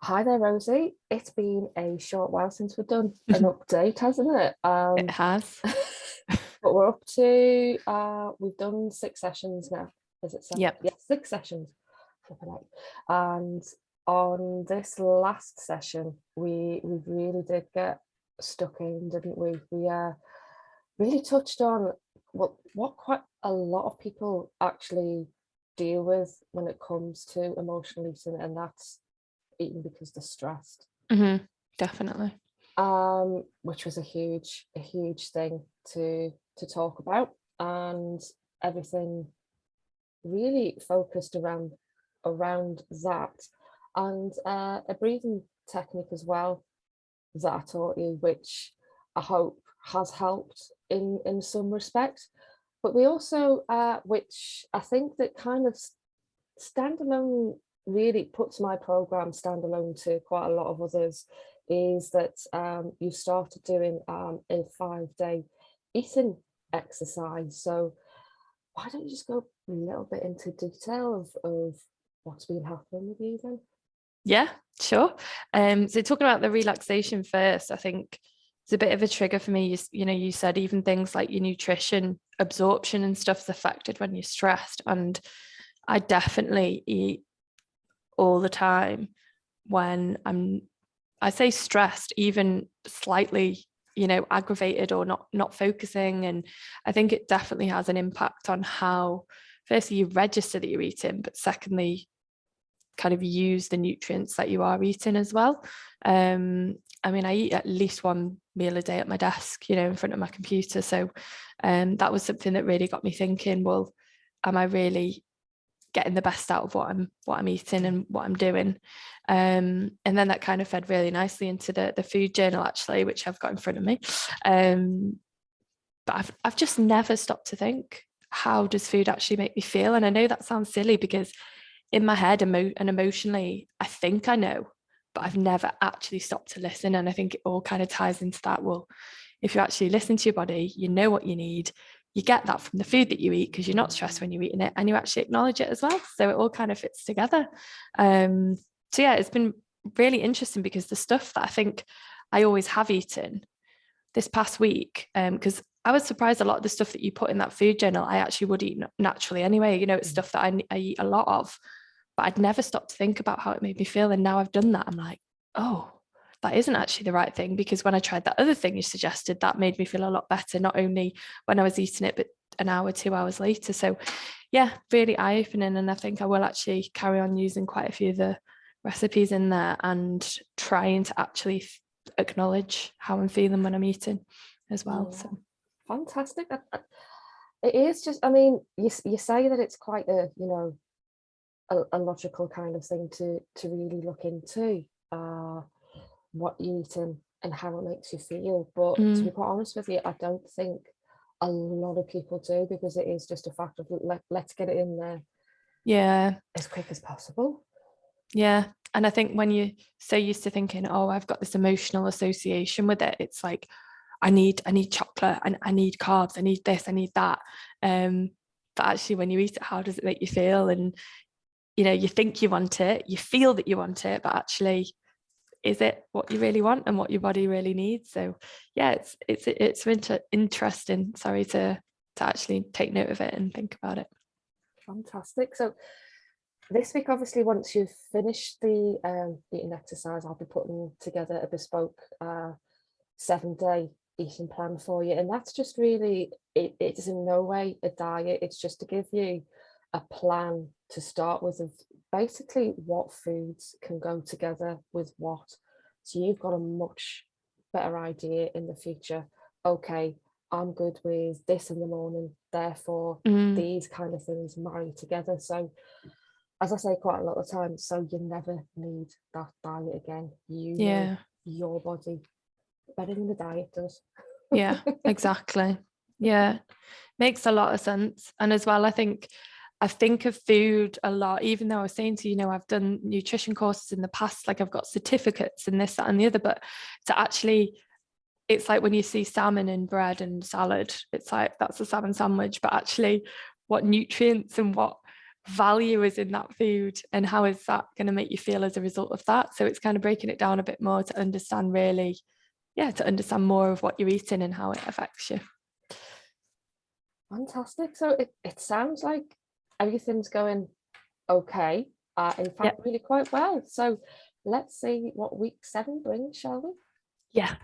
Hi there, Rosie. It's been a short while since we've done an update, hasn't it? It has. But we're up to we've done 6 sessions now. Is it seven? Yep. Yeah, 6 sessions. Flipping out. And on this last session, we really did get stuck in, didn't we? We really touched on what quite a lot of people actually deal with when it comes to emotional eating, and that's eating because they're stressed. Definitely. Which was a huge thing to talk about, and everything really focused around that, and a breathing technique as well that I taught you, which I hope has helped in some respect. But we also, which I think that kind of standalone really puts my program standalone to quite a lot of others, is that you started doing a 5-day eating exercise. So why don't you just go a little bit into detail of what's been happening with you then? Yeah, sure. So talking about the relaxation first, I think it's a bit of a trigger for me. You said even things like your nutrition absorption and stuff's affected when you're stressed. And I definitely eat all the time when I say stressed, even slightly, aggravated or not focusing. And I think it definitely has an impact on how, firstly, you register that you're eating, but secondly, kind of use the nutrients that you are eating as well. I mean, I eat at least one meal a day at my desk, in front of my computer. So that was something that really got me thinking, well, am I really getting the best out of what I'm eating and what I'm doing? And then that kind of fed really nicely into the food journal, actually, which I've got in front of me. But I've just never stopped to think, how does food actually make me feel? And I know that sounds silly because in my head and emotionally, I think I know, but I've never actually stopped to listen. And I think it all kind of ties into that. Well, if you actually listen to your body, you know what you need. You get that from the food that you eat because you're not stressed when you're eating it, and you actually acknowledge it as well. So it all kind of fits together. So yeah, it's been really interesting because the stuff that I think I always have eaten this past week, because I was surprised a lot of the stuff that you put in that food journal, I actually would eat naturally anyway. It's stuff that I eat a lot of, but I'd never stopped to think about how it made me feel. And now I've done that, I'm like, oh, that isn't actually the right thing, because when I tried that other thing you suggested, that made me feel a lot better, not only when I was eating it, but an hour, 2 hours later. So yeah, really eye-opening. And I think I will actually carry on using quite a few of the recipes in there and trying to actually acknowledge how I'm feeling when I'm eating as well. Yeah, So fantastic. It is just, I mean, you say that it's quite a logical kind of thing to really look into, uh, what you're eating and how it makes you feel. But to be mm, quite honest with you, I don't think a lot of people do, because it is just a fact of let's get it in there yeah, as quick as possible. yeah. And I think when you're so used to thinking, oh, I've got this emotional association with it, it's like, I need chocolate, and I need carbs, I need this, I need that. Um, but actually when you eat it, how does it make you feel? And you think you want it, you feel that you want it, but actually, is it what you really want and what your body really needs? So yeah, it's interesting, sorry, to actually take note of it and think about it. Fantastic. So this week, obviously, once you've finished the eating exercise, I'll be putting together a bespoke 7-day eating plan for you. And that's just really, it is in no way a diet. It's just to give you a plan to start with, of basically what foods can go together with what. So you've got a much better idea in the future. Okay, I'm good with this in the morning, therefore Mm, these kind of things marry together. So as I say quite a lot of times, so you never need that diet again. You know yeah, your body better than the diet does. yeah, exactly. Yeah, makes a lot of sense. And as well, I think of food a lot, even though I was saying to you, I've done nutrition courses in the past, like I've got certificates and this, that, and the other, but to actually, it's like when you see salmon in bread and salad, it's like that's a salmon sandwich, but actually what nutrients and what value is in that food and how is that going to make you feel as a result of that. So it's kind of breaking it down a bit more to understand really, to understand more of what you're eating and how it affects you. Fantastic. So it sounds like everything's going okay. In fact, really quite well. So let's see what week 7 brings, shall we? Yeah.